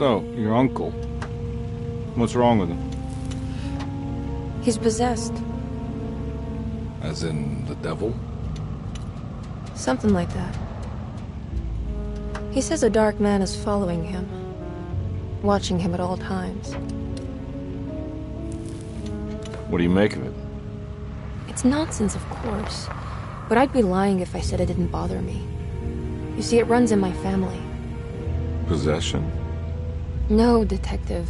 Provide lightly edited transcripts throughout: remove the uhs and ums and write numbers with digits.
So, your uncle. What's wrong with him? He's possessed. As in the devil? Something like that. He says a dark man is following him, watching him at all times. What do you make of it? It's nonsense, of course, but I'd be lying if I said it didn't bother me. You see, it runs in my family. Possession? No, Detective.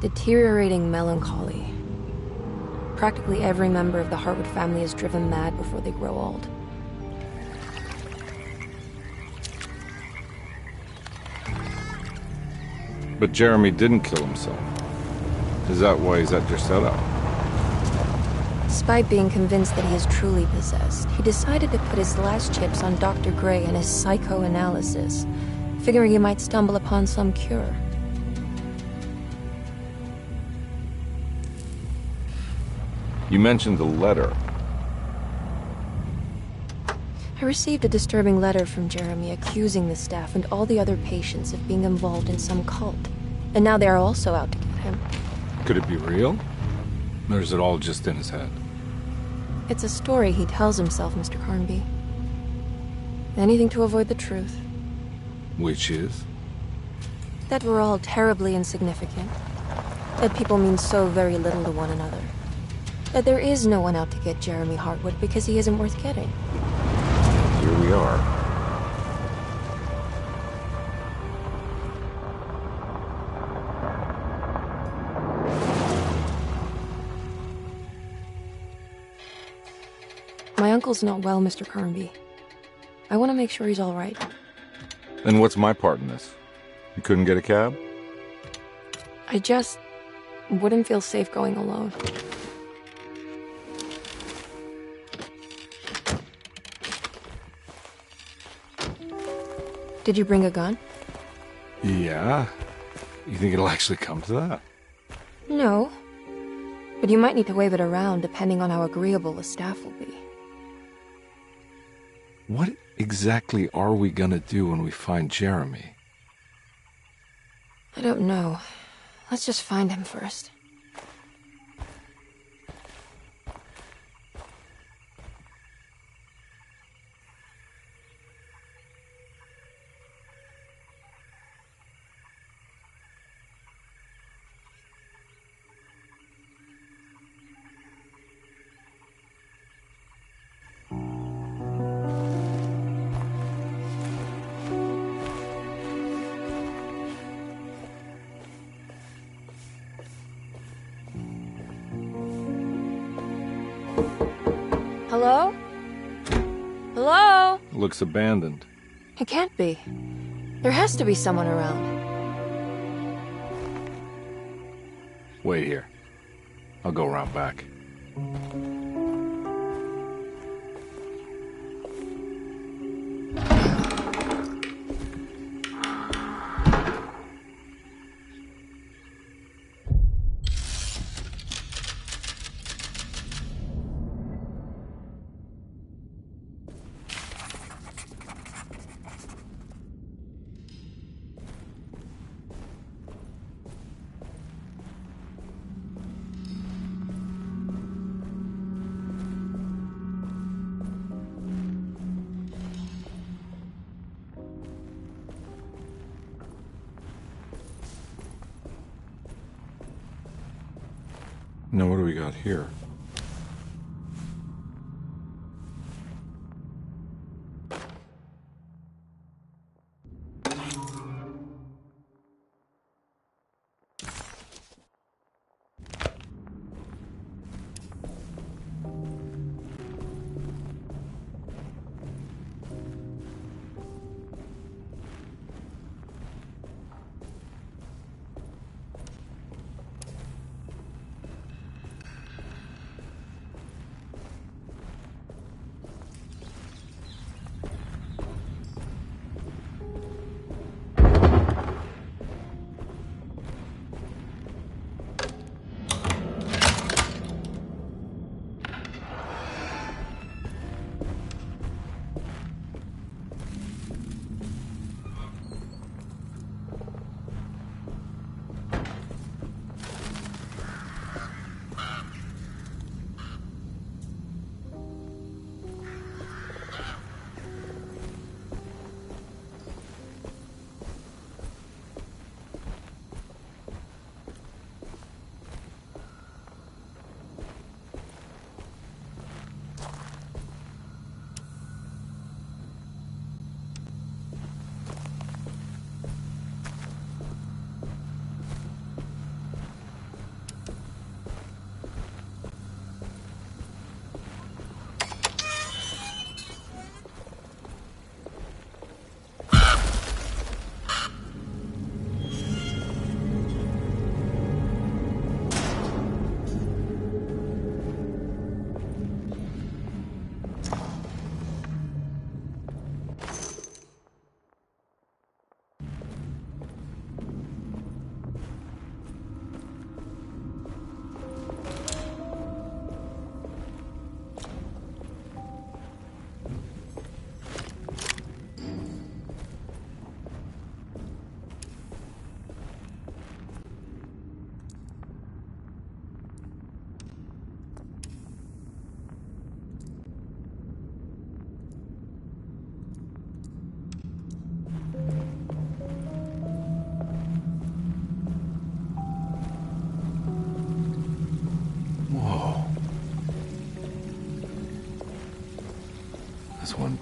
Deteriorating melancholy. Practically every member of the Hartwood family is driven mad before they grow old. But Jeremy didn't kill himself. Is that why he's at your setup? Despite being convinced that he is truly possessed, he decided to put his last chips on Dr. Gray and his psychoanalysis, figuring he might stumble upon some cure. You mentioned the letter. I received a disturbing letter from Jeremy accusing the staff and all the other patients of being involved in some cult. And now they are also out to get him. Could it be real? Or is it all just in his head? It's a story he tells himself, Mr. Carnby. Anything to avoid the truth. Which is? That we're all terribly insignificant. That people mean so very little to one another. That there is no one out to get Jeremy Hartwood because he isn't worth getting. Here we are. My uncle's not well, Mr. Carnby. I want to make sure he's all right. Then what's my part in this? You couldn't get a cab? I just wouldn't feel safe going alone. Did you bring a gun? Yeah. You think it'll actually come to that? No. But you might need to wave it around depending on how agreeable the staff will be. What exactly are we gonna do when we find Jeremy? I don't know. Let's just find him first. Hello? Hello? Looks abandoned. It can't be. There has to be someone around. Wait here. I'll go around back. Now what do we got here?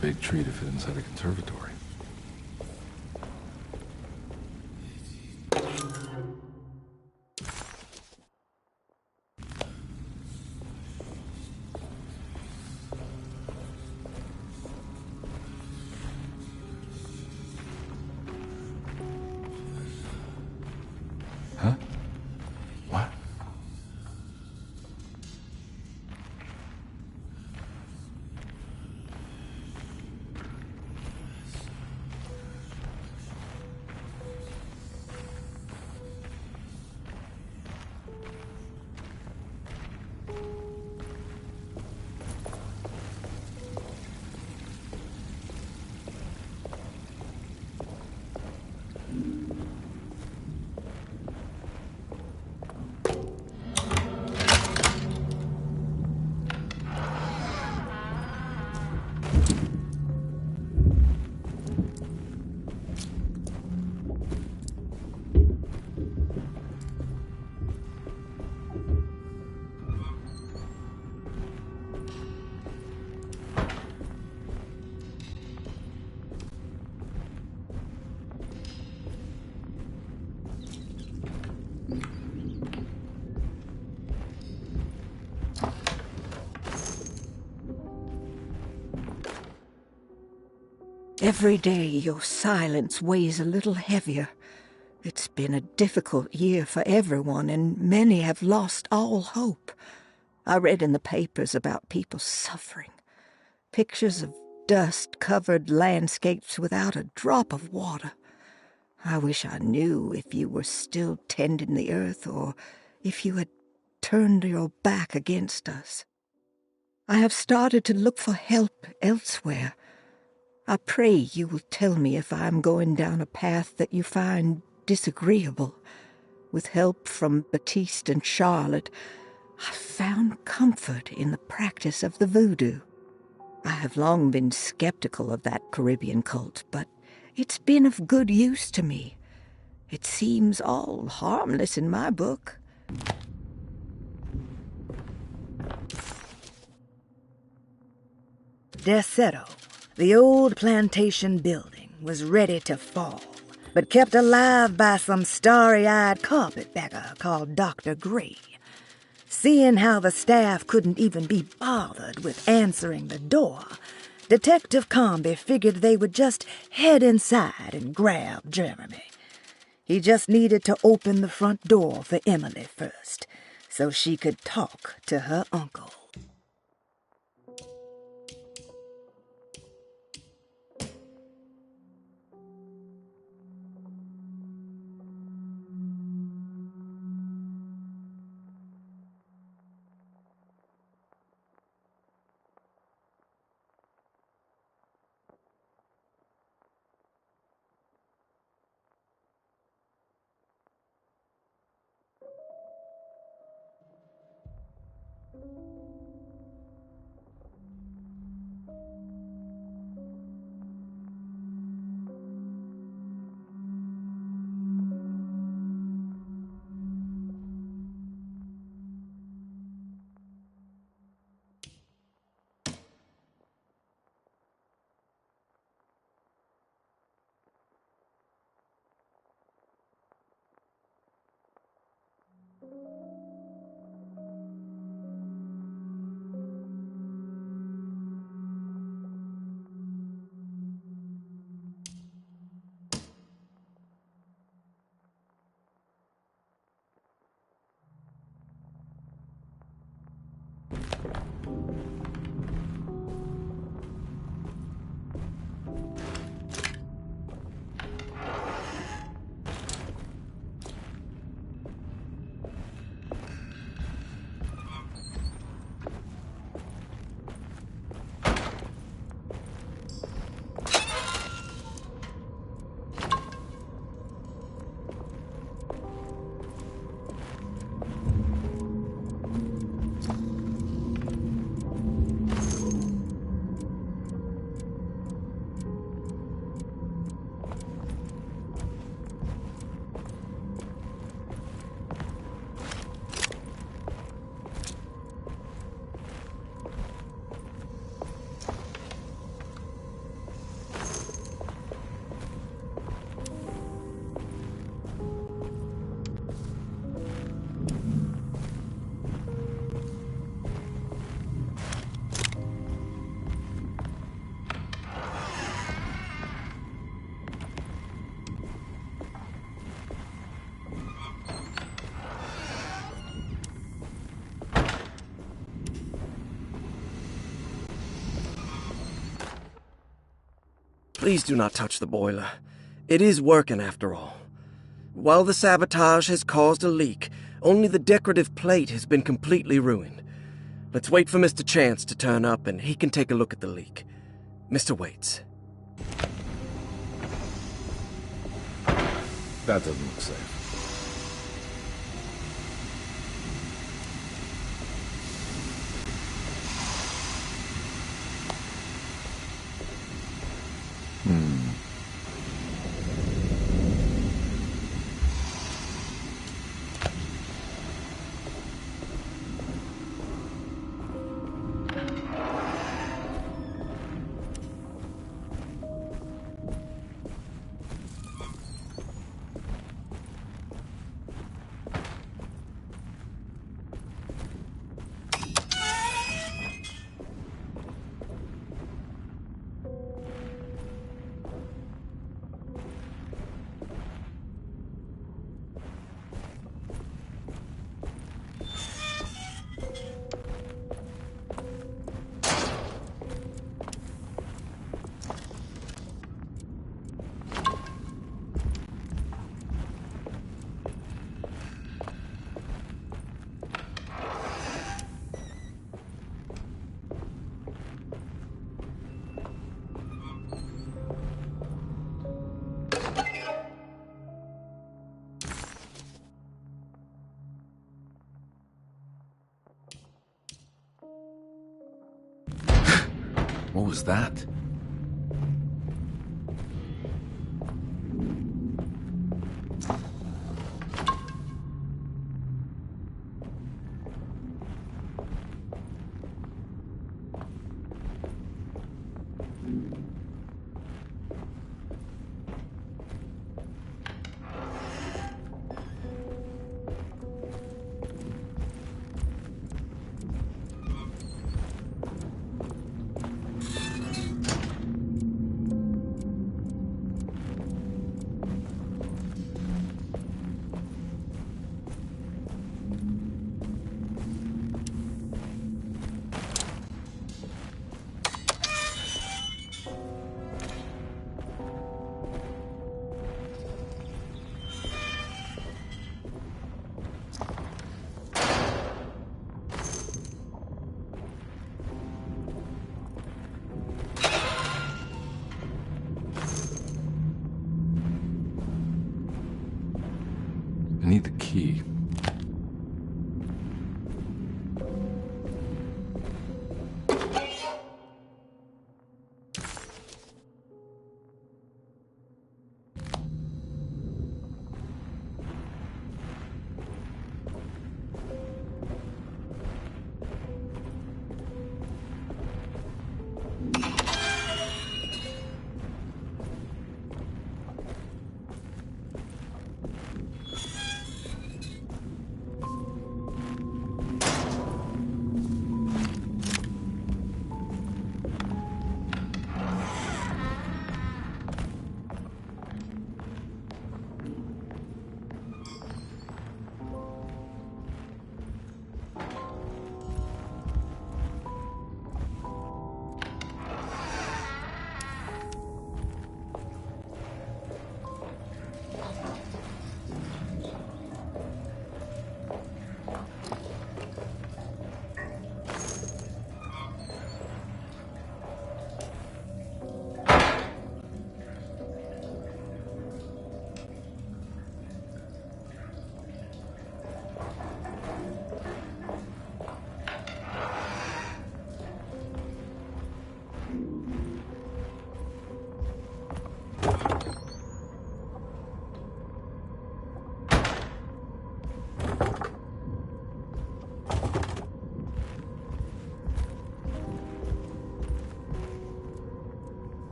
big tree to fit inside a conservatory. Huh? What? Every day your silence weighs a little heavier. It's been a difficult year for everyone, and many have lost all hope. I read in the papers about people suffering. Pictures of dust-covered landscapes without a drop of water. I wish I knew if you were still tending the earth or if you had turned your back against us. I have started to look for help elsewhere. I pray you will tell me if I am going down a path that you find disagreeable. With help from Baptiste and Charlotte, I found comfort in the practice of the voodoo. I have long been skeptical of that Caribbean cult, but it's been of good use to me. It seems all harmless in my book. Deseto, the old plantation building, was ready to fall, but kept alive by some starry-eyed carpetbagger called Dr. Gray. Seeing how the staff couldn't even be bothered with answering the door, Detective Comby figured they would just head inside and grab Jeremy. He just needed to open the front door for Emily first, so she could talk to her uncle. Please do not touch the boiler. It is working after all. While the sabotage has caused a leak, only the decorative plate has been completely ruined. Let's wait for Mr. Chance to turn up and he can take a look at the leak. Mr. Waits. That doesn't look safe. What was that? I need the key.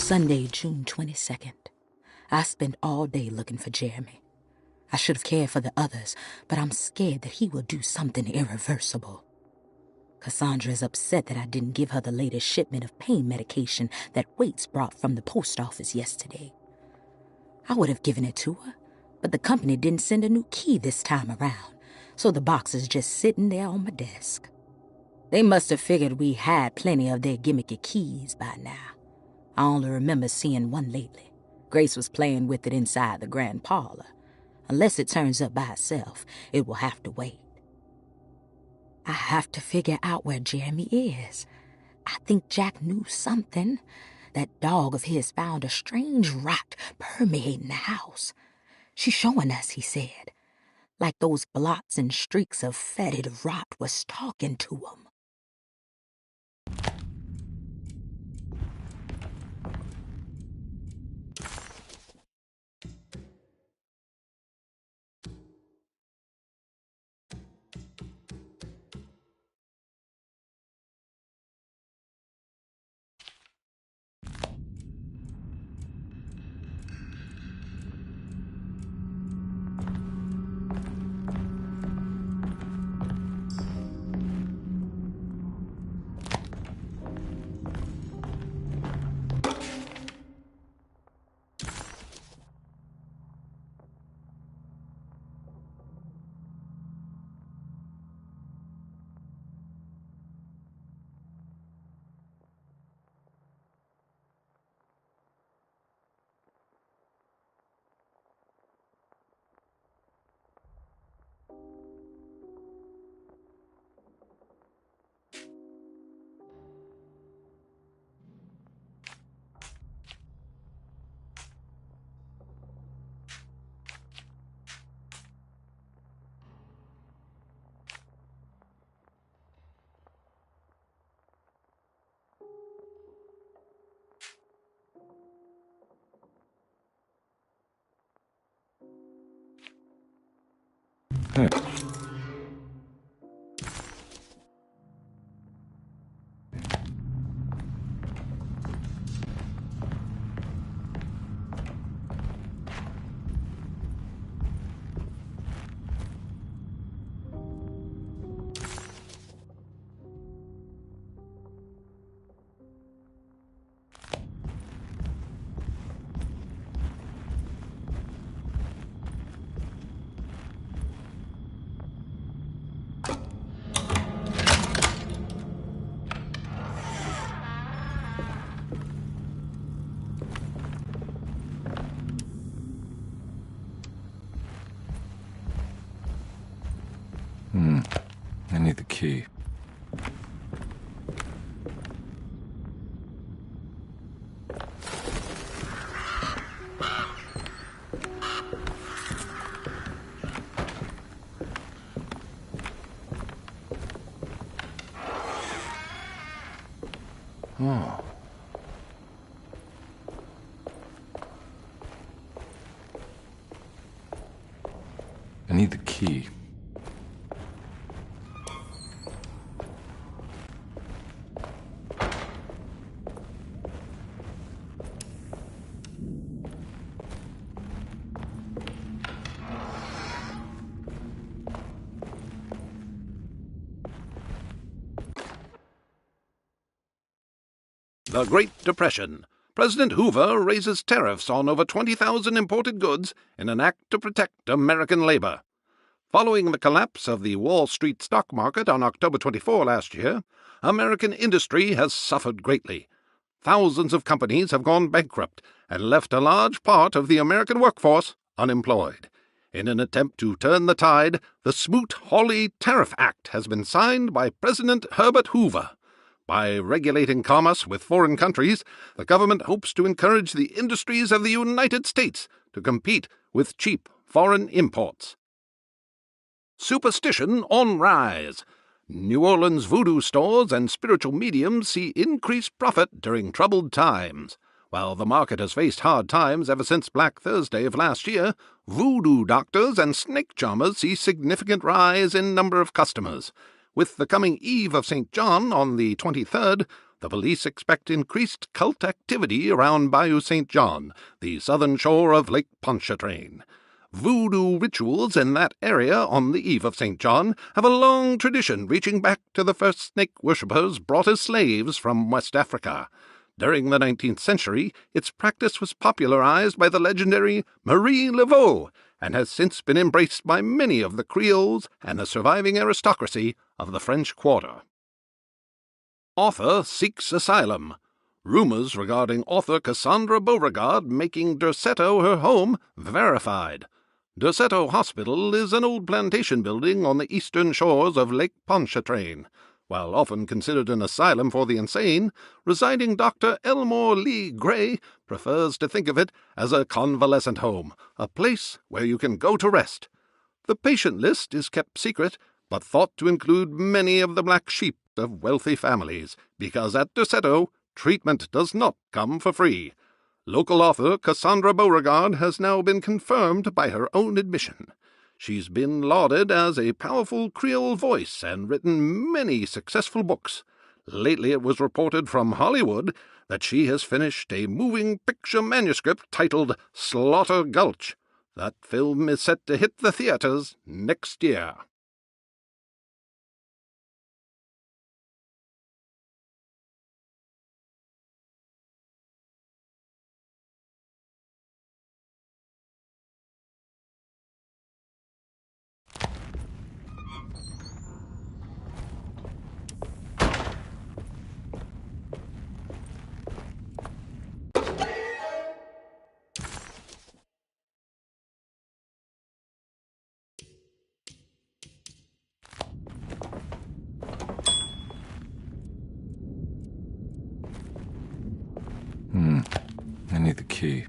Sunday, June 22nd. I spent all day looking for Jeremy. I should have cared for the others, but I'm scared that he will do something irreversible. Cassandra is upset that I didn't give her the latest shipment of pain medication that Waits brought from the post office yesterday. I would have given it to her, but the company didn't send a new key this time around, so the box is just sitting there on my desk. They must have figured we had plenty of their gimmicky keys by now. I only remember seeing one lately. Grace was playing with it inside the grand parlor. Unless it turns up by itself, it will have to wait. I have to figure out where Jeremy is. I think Jack knew something. That dog of his found a strange rot permeating the house. She's showing us, he said. Like those blots and streaks of fetid rot was talking to him. Hey. I need the key. Oh. I need the key. The Great Depression. President Hoover raises tariffs on over 20,000 imported goods in an act to protect American labor. Following the collapse of the Wall Street stock market on October 24 last year, American industry has suffered greatly. Thousands of companies have gone bankrupt and left a large part of the American workforce unemployed. In an attempt to turn the tide, the Smoot-Hawley Tariff Act has been signed by President Herbert Hoover. By regulating commerce with foreign countries, the government hopes to encourage the industries of the United States to compete with cheap foreign imports. Superstition on rise. New Orleans voodoo stores and spiritual mediums see increased profit during troubled times. While the market has faced hard times ever since Black Thursday of last year, voodoo doctors and snake charmers see significant rise in number of customers. With the coming Eve of St. John on the 23rd, The police expect increased cult activity around Bayou St. John, the southern shore of Lake Pontchartrain. Voodoo rituals in that area on the eve of St. John have a long tradition reaching back to the first snake worshippers brought as slaves from West Africa. During the 19th century, its practice was popularized by the legendary Marie Laveau and has since been embraced by many of the Creoles and the surviving aristocracy of the French Quarter. Author seeks asylum. Rumors regarding author Cassandra Beauregard making Derceto her home verified. Derceto Hospital is an old plantation building on the eastern shores of Lake Pontchartrain. While often considered an asylum for the insane, residing Dr. Elmore Lee Gray prefers to think of it as a convalescent home, a place where you can go to rest. The patient list is kept secret, but thought to include many of the black sheep of wealthy families, because at Derceto, treatment does not come for free. Local author Cassandra Beauregard has now been confirmed by her own admission. She's been lauded as a powerful Creole voice and written many successful books. Lately it was reported from Hollywood that she has finished a moving picture manuscript titled Slaughter Gulch. That film is set to hit the theaters next year. I need the key.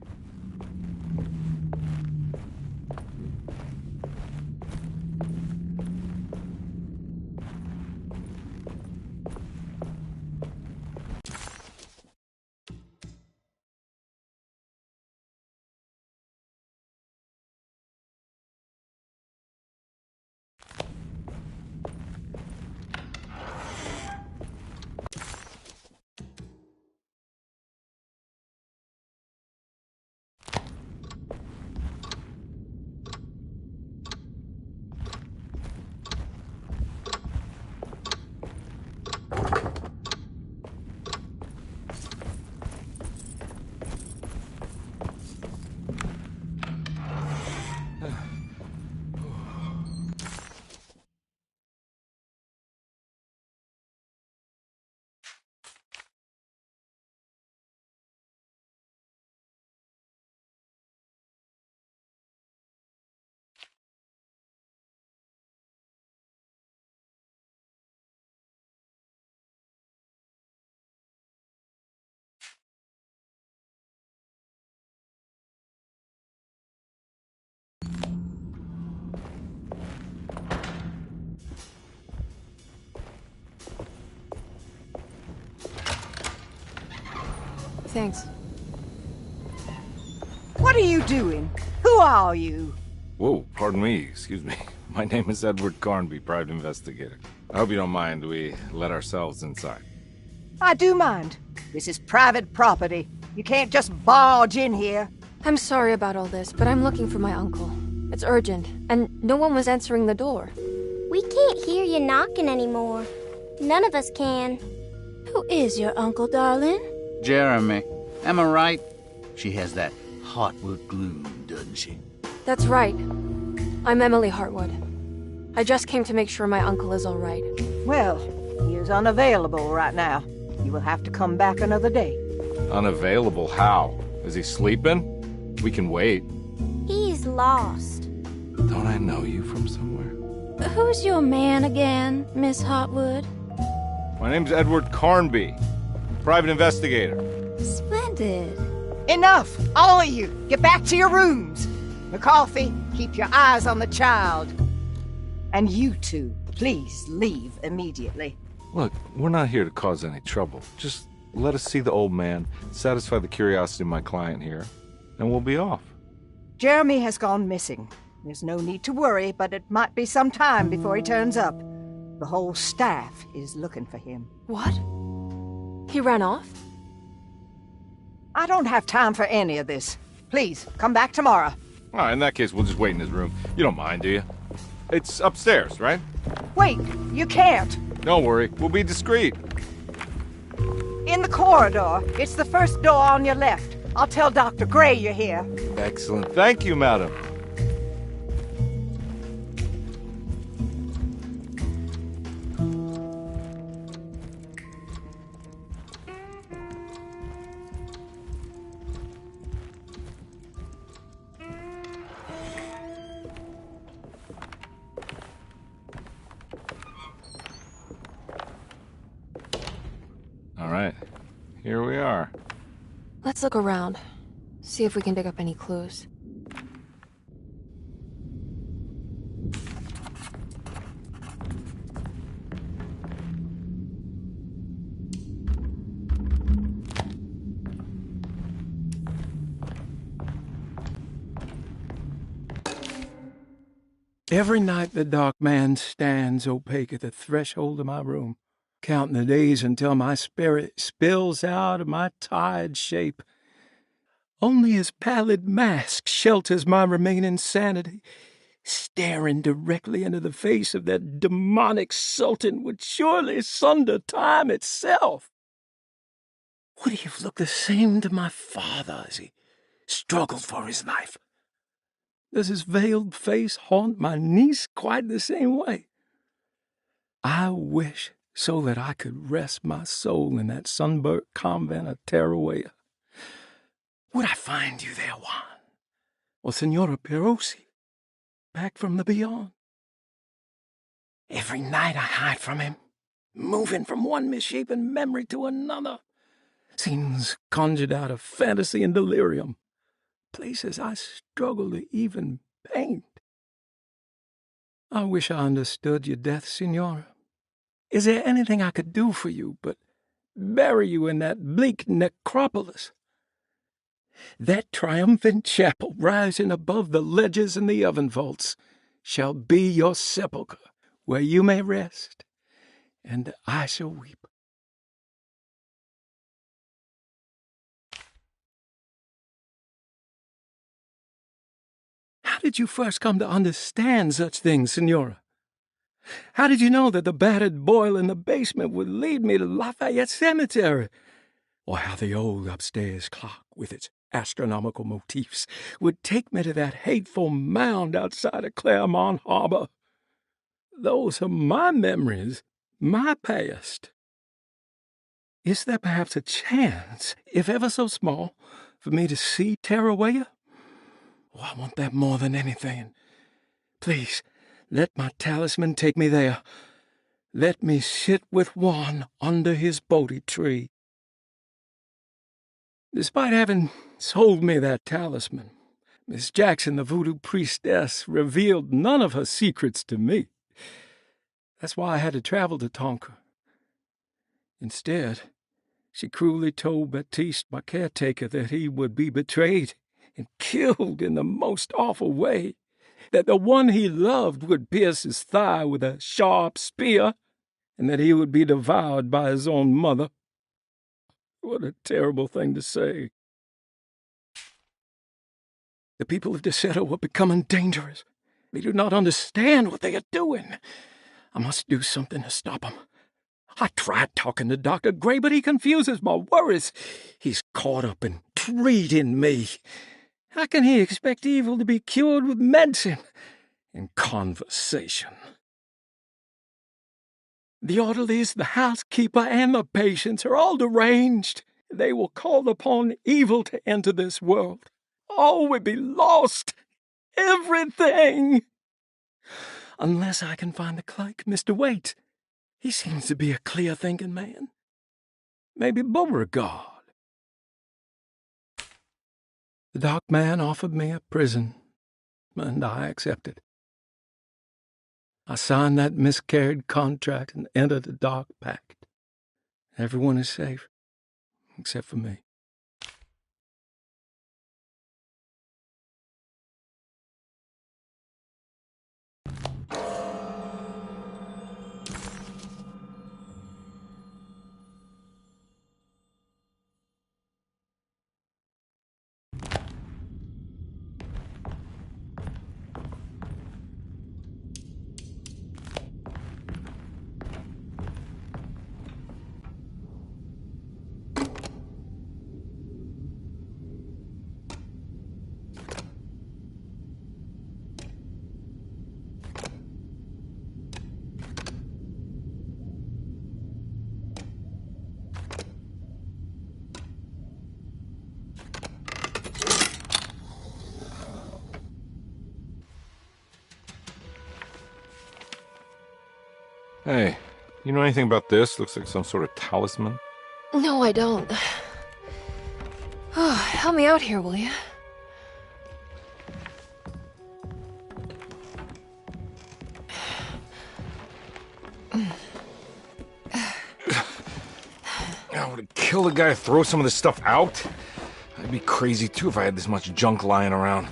Thanks. What are you doing? Who are you? Whoa, pardon me, excuse me. My name is Edward Carnby, private investigator. I hope you don't mind we let ourselves inside. I do mind. This is private property. You can't just barge in here. I'm sorry about all this, but I'm looking for my uncle. It's urgent, and no one was answering the door. We can't hear you knocking anymore. None of us can. Who is your uncle, darling? Jeremy. Am I right? She has that Hartwood gloom, doesn't she? That's right. I'm Emily Hartwood. I just came to make sure my uncle is all right. Well, he is unavailable right now. You will have to come back another day. Unavailable? How? Is he sleeping? We can wait. He's lost. Don't I know you from somewhere? Who's your man again, Miss Hartwood? My name's Edward Carnby, private investigator. Splendid. Enough! All of you! Get back to your rooms! McCarthy, keep your eyes on the child. And you two, please leave immediately. Look, we're not here to cause any trouble. Just let us see the old man, satisfy the curiosity of my client here, and we'll be off. Jeremy has gone missing. There's no need to worry, but it might be some time before he turns up. The whole staff is looking for him. What? He ran off? I don't have time for any of this. Please, come back tomorrow. All right, in that case, we'll just wait in his room. You don't mind, do you? It's upstairs, right? Wait, you can't. Don't worry, we'll be discreet. In the corridor. It's the first door on your left. I'll tell Dr. Gray you're here. Excellent. Thank you, madam. All right, here we are. Let's look around. See if we can dig up any clues. Every night the dark man stands opaque at the threshold of my room, counting the days until my spirit spills out of my tired shape. Only his pallid mask shelters my remaining sanity. Staring directly into the face of that demonic sultan would surely sunder time itself. Would he have looked the same to my father as he struggled for his life? Does his veiled face haunt my niece quite the same way? I wish so that I could rest my soul in that sunburnt convent of Tarawea. Would I find you there, Juan? Or Senora Perosi, back from the beyond? Every night I hide from him, moving from one misshapen memory to another. Scenes conjured out of fantasy and delirium. Places I struggle to even paint. I wish I understood your death, Senora. Is there anything I could do for you but bury you in that bleak necropolis? That triumphant chapel rising above the ledges and the oven vaults shall be your sepulchre, where you may rest, and I shall weep. How did you first come to understand such things, Senora? How did you know that the battered boil in the basement would lead me to Lafayette Cemetery? Or how the old upstairs clock, with its astronomical motifs, would take me to that hateful mound outside of Claremont Harbor? Those are my memories, my past. Is there perhaps a chance, if ever so small, for me to see Tarawea? Oh, I want that more than anything. Please, let my talisman take me there. Let me sit with Juan under his Bodhi tree. Despite having sold me that talisman, Miss Jackson, the voodoo priestess, revealed none of her secrets to me. That's why I had to travel to Tonka. Instead, she cruelly told Baptiste, my caretaker, that he would be betrayed and killed in the most awful way, that the one he loved would pierce his thigh with a sharp spear, and that he would be devoured by his own mother. What a terrible thing to say. The people of Deseto are becoming dangerous. They do not understand what they are doing. I must do something to stop them. I tried talking to Dr. Gray, but he confuses my worries. He's caught up in treating me. How can he expect evil to be cured with medicine and conversation? The orderlies, the housekeeper, and the patients are all deranged. They will call upon evil to enter this world. All will be lost. Everything. Unless I can find the clerk, Mr. Waite. He seems to be a clear-thinking man. Maybe Beauregard. The dark man offered me a prison, and I accepted. I signed that miscarried contract and entered the dark pact. Everyone is safe, except for me. Hey, you know anything about this? Looks like some sort of talisman. No, I don't. Oh, help me out here, will you? I would kill the guy to throw some of this stuff out. I'd be crazy too if I had this much junk lying around.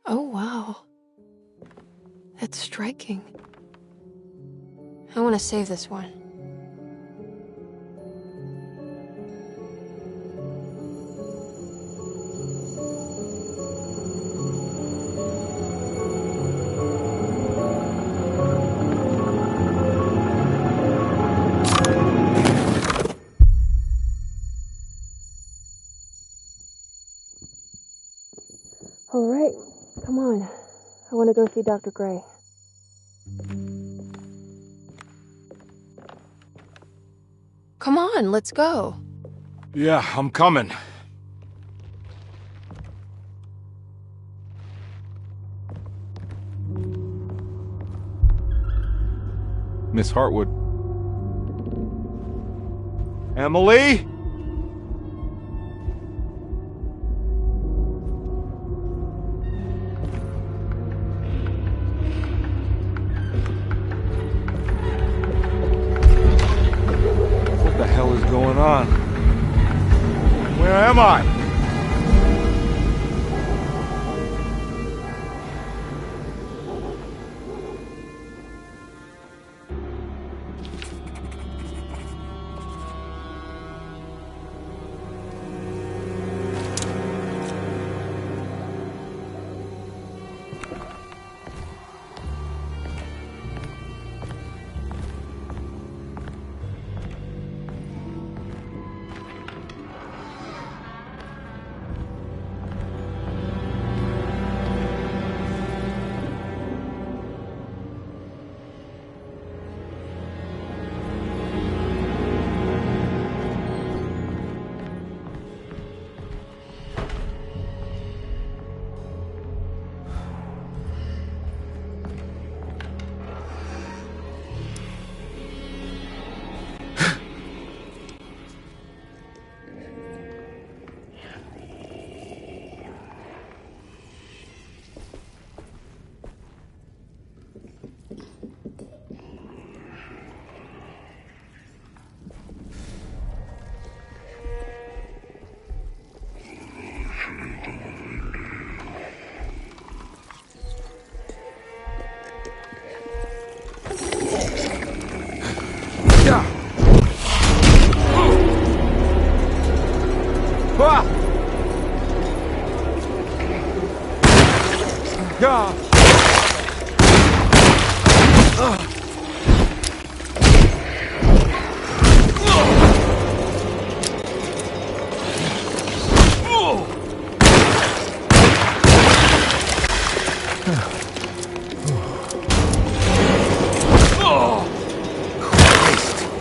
Oh, wow. That's striking. I want to save this one. All right, come on. I want to go see Dr. Gray. Come on, let's go. Yeah, I'm coming. Miss Hartwood. Emily? What the hell is going on? Where am I?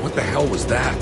What the hell was that?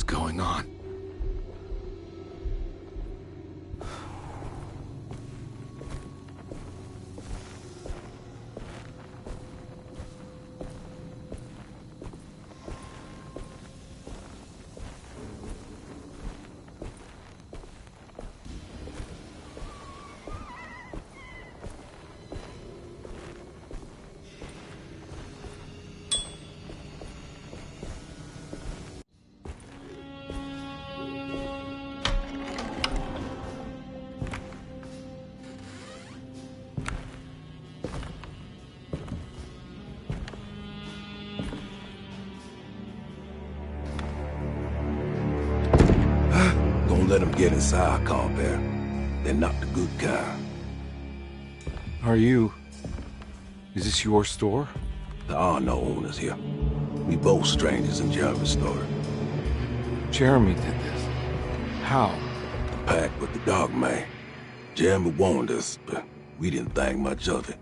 going on? Don't let them get inside, compare. They're not the good kind. Are you... Is this your store? There are no owners here. We both strangers in Jeremy's story. Jeremy did this. How? The pact with the dog man. Jeremy warned us, but we didn't think much of it.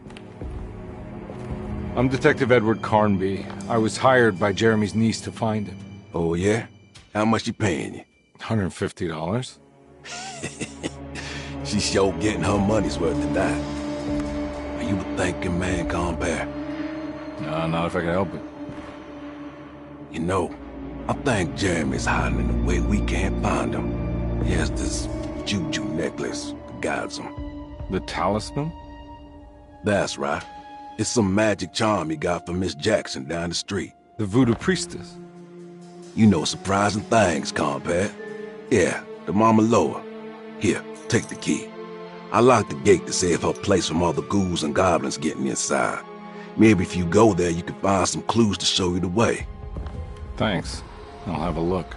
I'm Detective Edward Carnby. I was hired by Jeremy's niece to find him. Oh, yeah? How much she paying you? $150. She's sure getting her money's worth tonight. Are you a thinking man, compare? No, not if I can help it. You know, I think Jeremy's hiding in a way we can't find him. He has this juju necklace that guides him. The talisman? That's right. It's some magic charm he got from Miss Jackson down the street. The voodoo priestess? You know surprising things, compare. Yeah, the Mama Loa. Here, take the key. I locked the gate to save her place from all the ghouls and goblins getting inside. Maybe if you go there, you can find some clues to show you the way. Thanks. I'll have a look.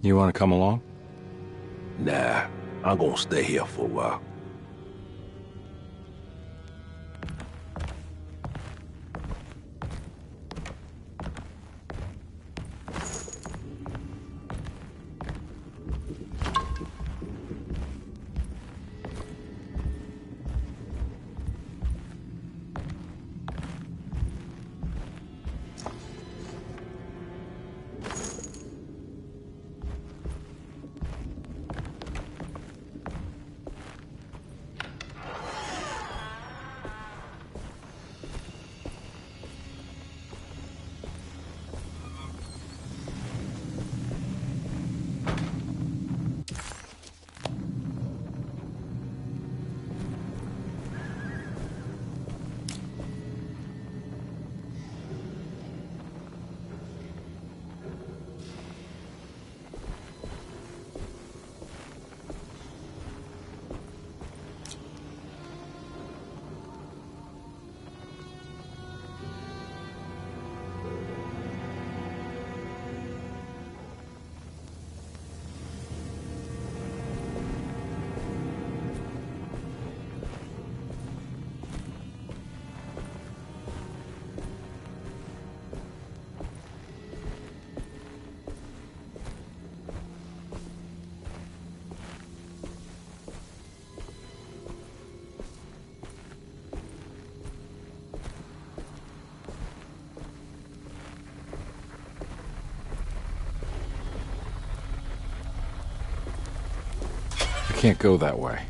You want to come along? Nah, I'm gonna stay here for a while. I can't go that way.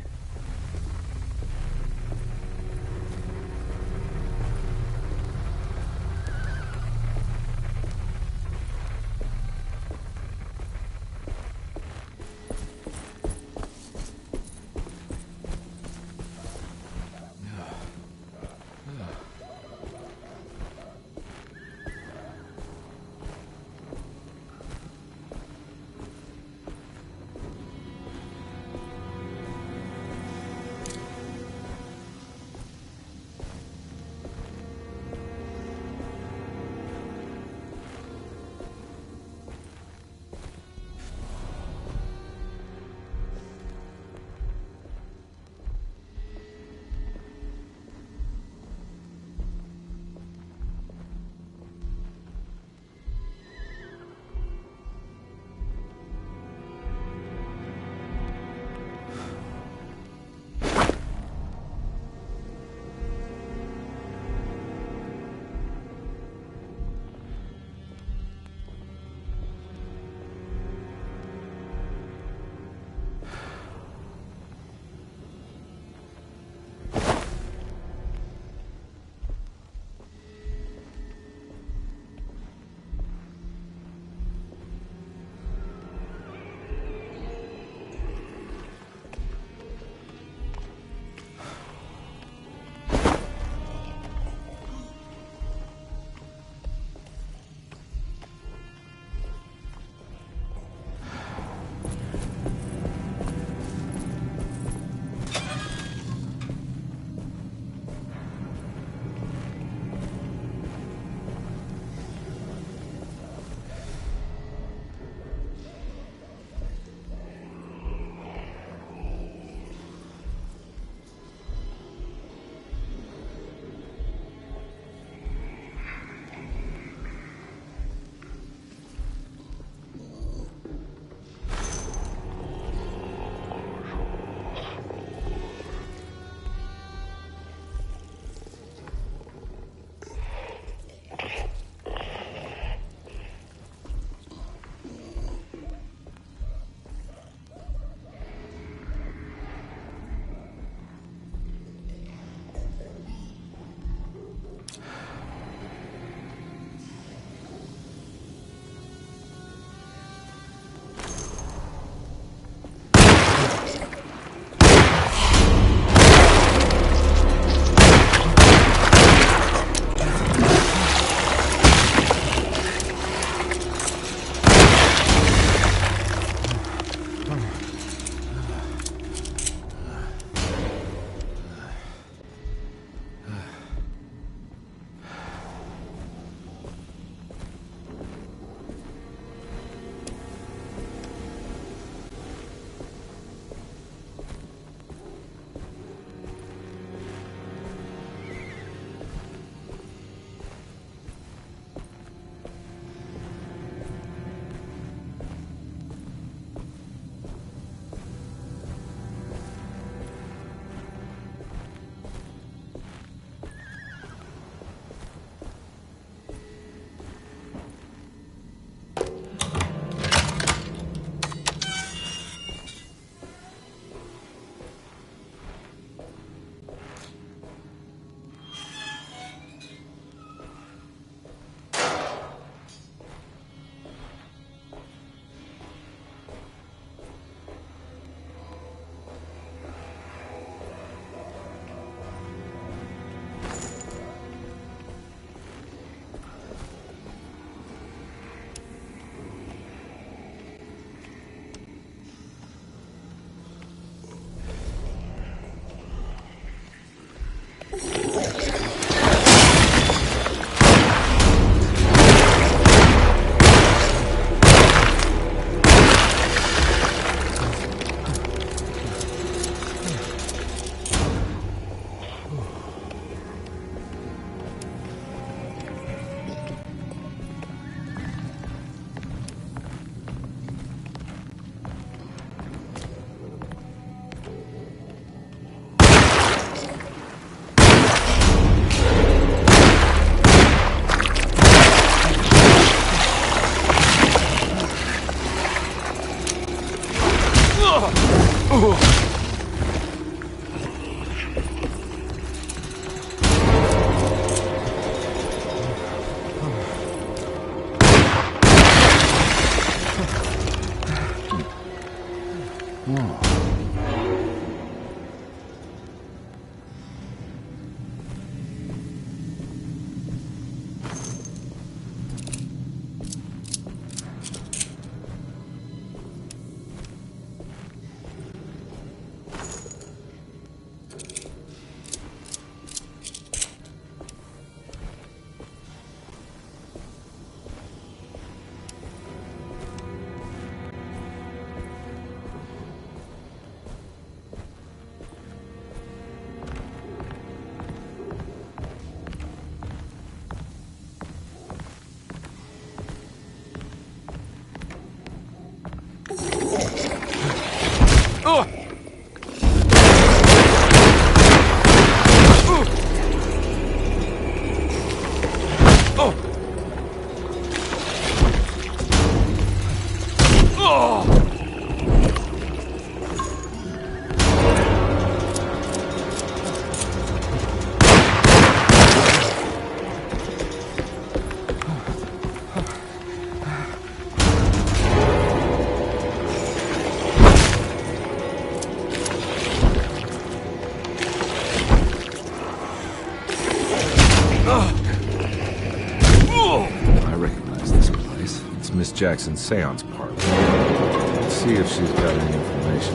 I recognize this place. It's Miss Jackson's seance parlor. Let's see if she's got any information.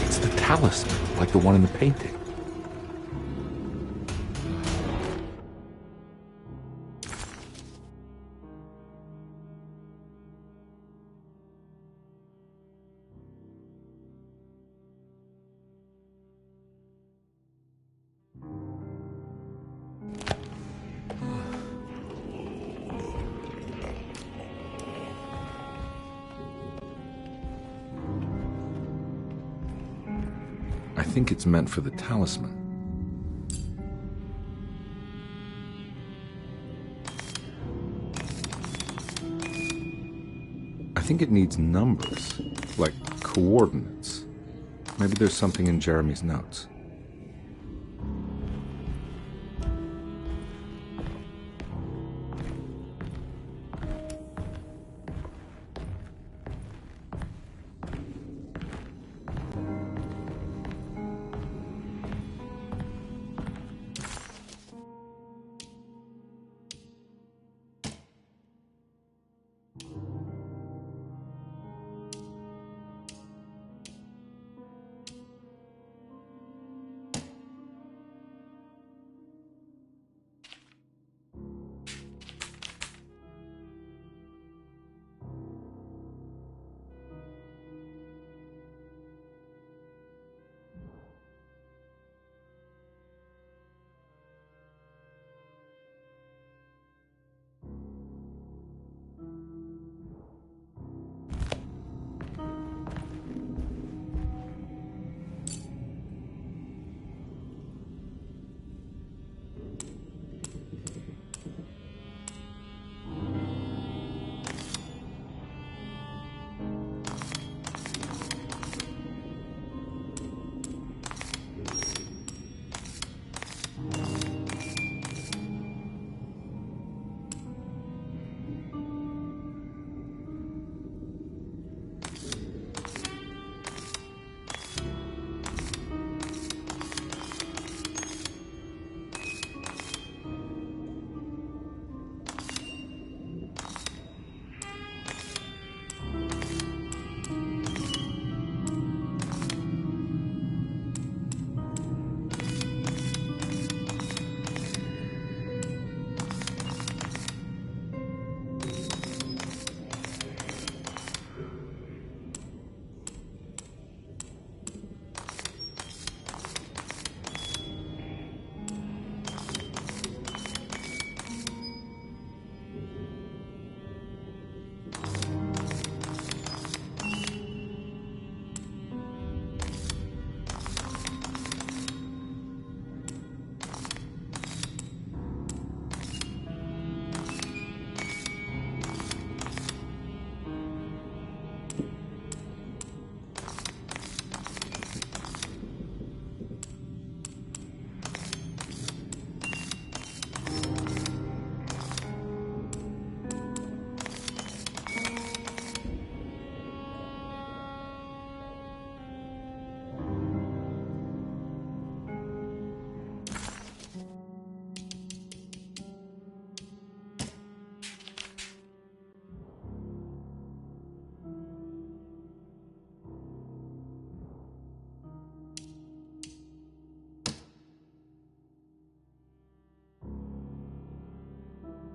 It's the talisman, like the one in the painting. I think it's meant for the talisman. I think it needs numbers, like coordinates. Maybe there's something in Jeremy's notes.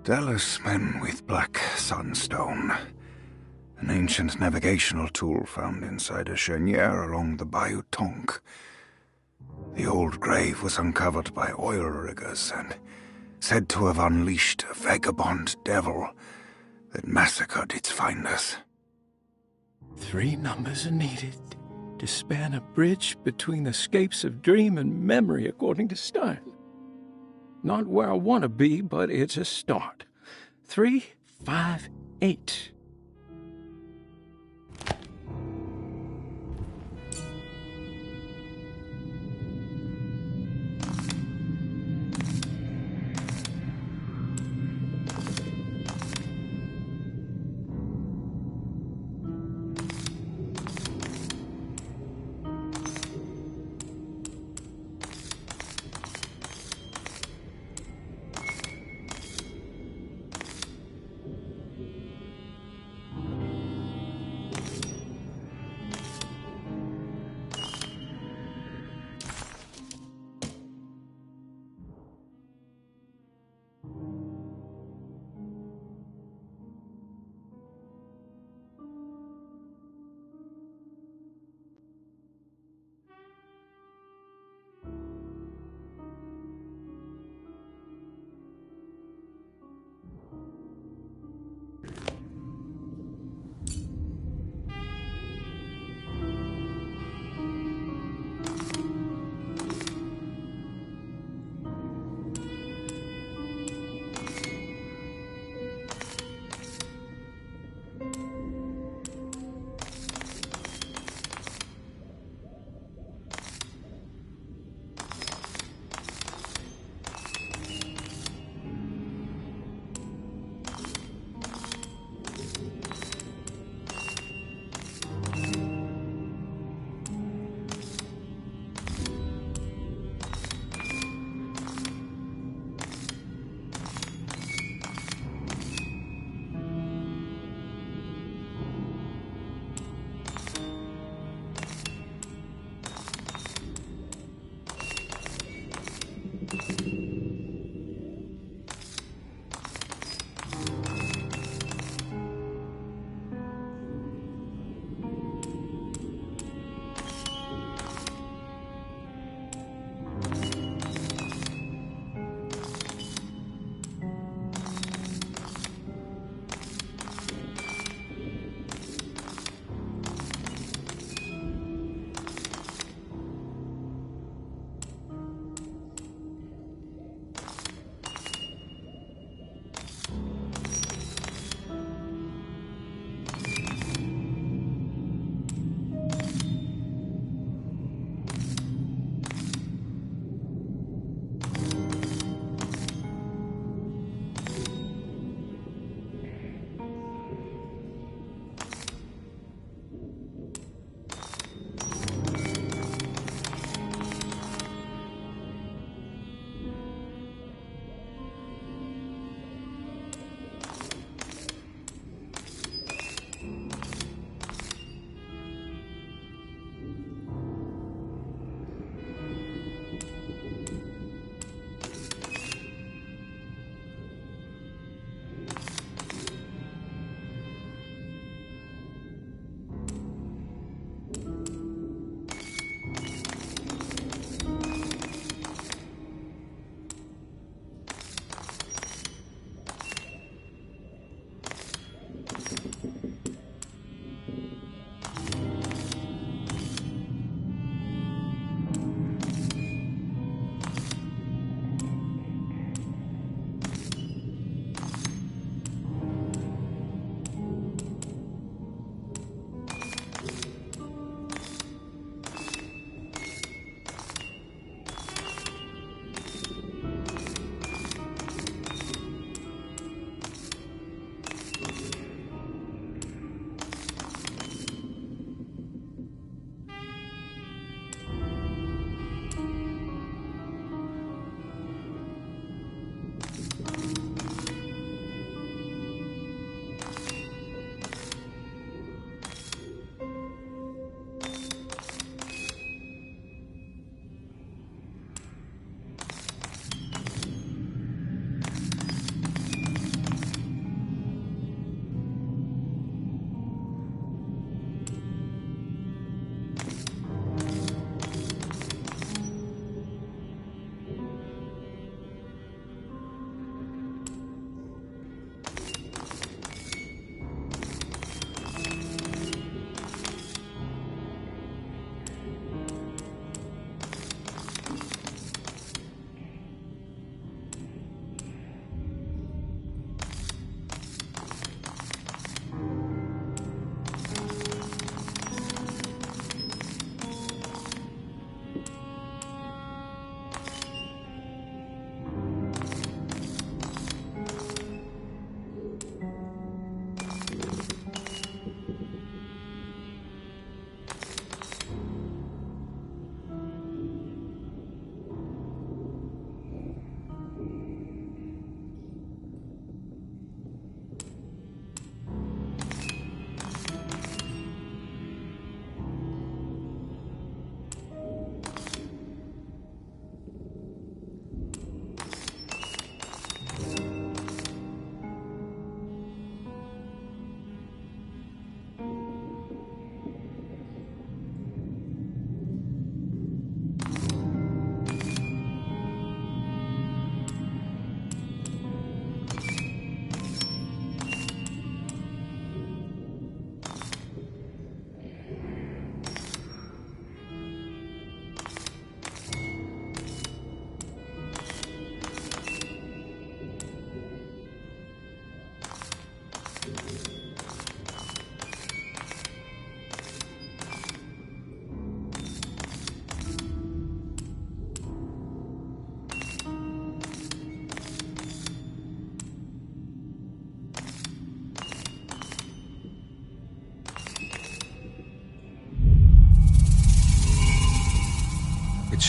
Dallas men with black sunstone. An ancient navigational tool found inside a cheniere along the Bayou Tonk. The old grave was uncovered by oil riggers and said to have unleashed a vagabond devil that massacred its finders. 3 numbers are needed to span a bridge between the scapes of dream and memory, according to Stein. Not where I want to be, but it's a start. 3, 5, 8.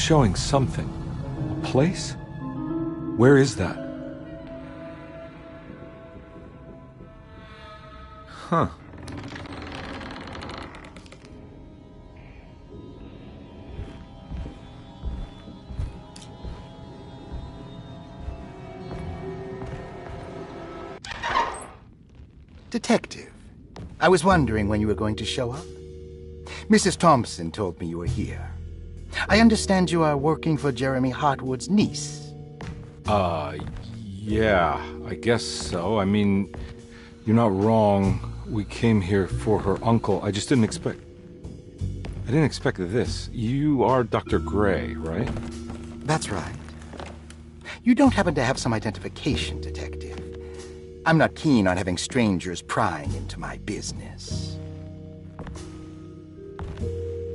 showing something. A place? Where is that? Huh. Detective, I was wondering when you were going to show up. Mrs. Thompson told me you were here. I understand you are working for Jeremy Hartwood's niece. Yeah, I guess so. I mean, you're not wrong. We came here for her uncle. I just didn't expect... I didn't expect this. You are Dr. Gray, right? That's right. You don't happen to have some identification, Detective. I'm not keen on having strangers prying into my business.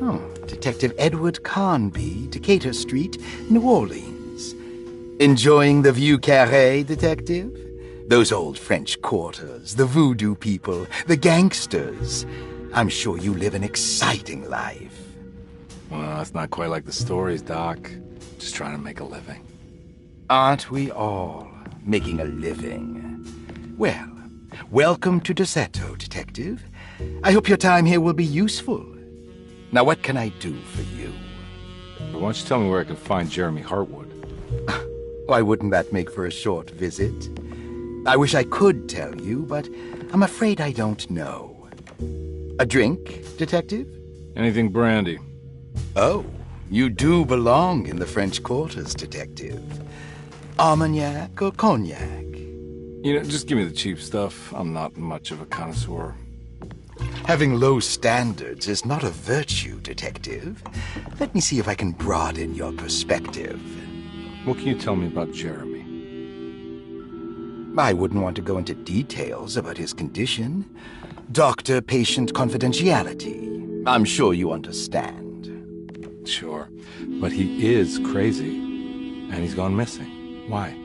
Oh, Detective Edward Carnby, Decatur Street, New Orleans. Enjoying the Vieux Carré, Detective? Those old French quarters, the voodoo people, the gangsters. I'm sure you live an exciting life. Well, it's not quite like the stories, Doc. Just trying to make a living. Aren't we all making a living? Well, welcome to Deseto, Detective. I hope your time here will be useful. Now, what can I do for you? Why don't you tell me where I can find Jeremy Hartwood? Why wouldn't that make for a short visit? I wish I could tell you, but I'm afraid I don't know. A drink, Detective? Anything brandy. Oh, you do belong in the French quarters, Detective. Armagnac or cognac? You know, just give me the cheap stuff. I'm not much of a connoisseur. Having low standards is not a virtue, Detective. Let me see if I can broaden your perspective. What can you tell me about Jeremy? I wouldn't want to go into details about his condition. Doctor-patient confidentiality. I'm sure you understand. Sure, but he is crazy, and he's gone missing. Why?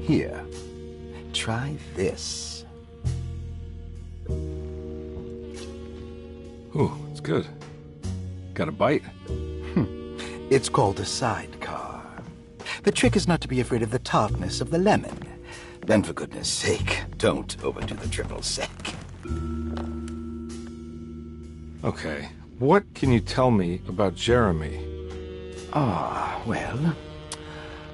Here, try this. Ooh, it's good. Got a bite? It's called a sidecar. The trick is not to be afraid of the tartness of the lemon. Then, for goodness sake, don't overdo the triple sec. Okay, what can you tell me about Jeremy? Well,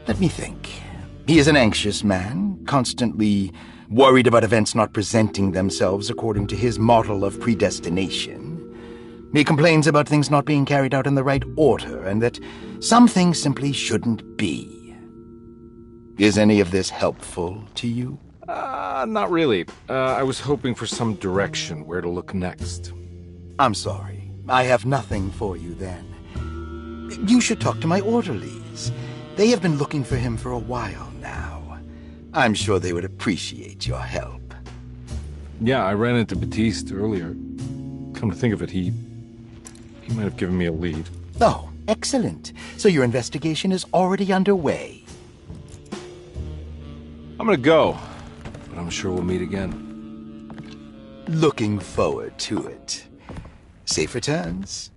let me think. He is an anxious man, constantly worried about events not presenting themselves according to his model of predestination. He complains about things not being carried out in the right order, and that some things simply shouldn't be. Is any of this helpful to you? Not really. I was hoping for some direction where to look next. I'm sorry. I have nothing for you then. You should talk to my orderlies. They have been looking for him for a while now. I'm sure they would appreciate your help. Yeah, I ran into Batiste earlier. Come to think of it, he might have given me a lead. Oh, excellent. So your investigation is already underway. I'm gonna go, but I'm sure we'll meet again. Looking forward to it. Safe returns.